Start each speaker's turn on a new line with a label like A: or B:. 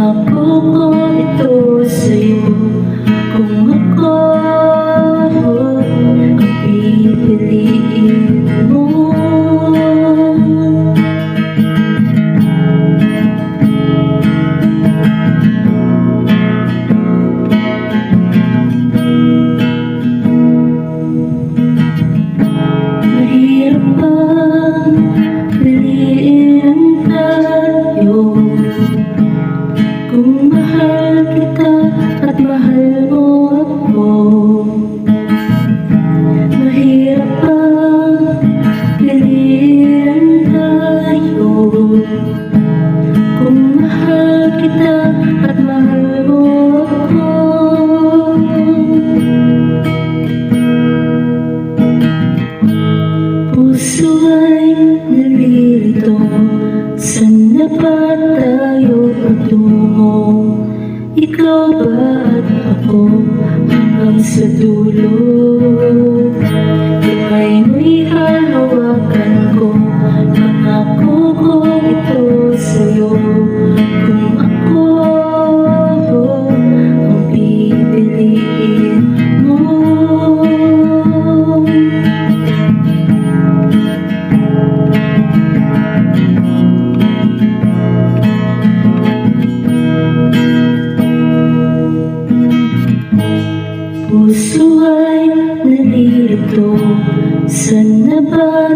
A: Pangako ko ito sa'yo, kung ako ang pipiliin mo. Mahirap bang piliin tayo, kung mahal kita at mahal mo ako? Mahirap bang piliin tayo, kung mahal kita at mahal mo ako? Puso ay nalilito, saan na ba tayo patungo? Ikaw ba at ako hanggang sa dulo? Kamay mo'y hahawakan ko, pangako ko ito sa'yo, kung ako ang pipiliin mo. Puso ay nalilito, saan na ba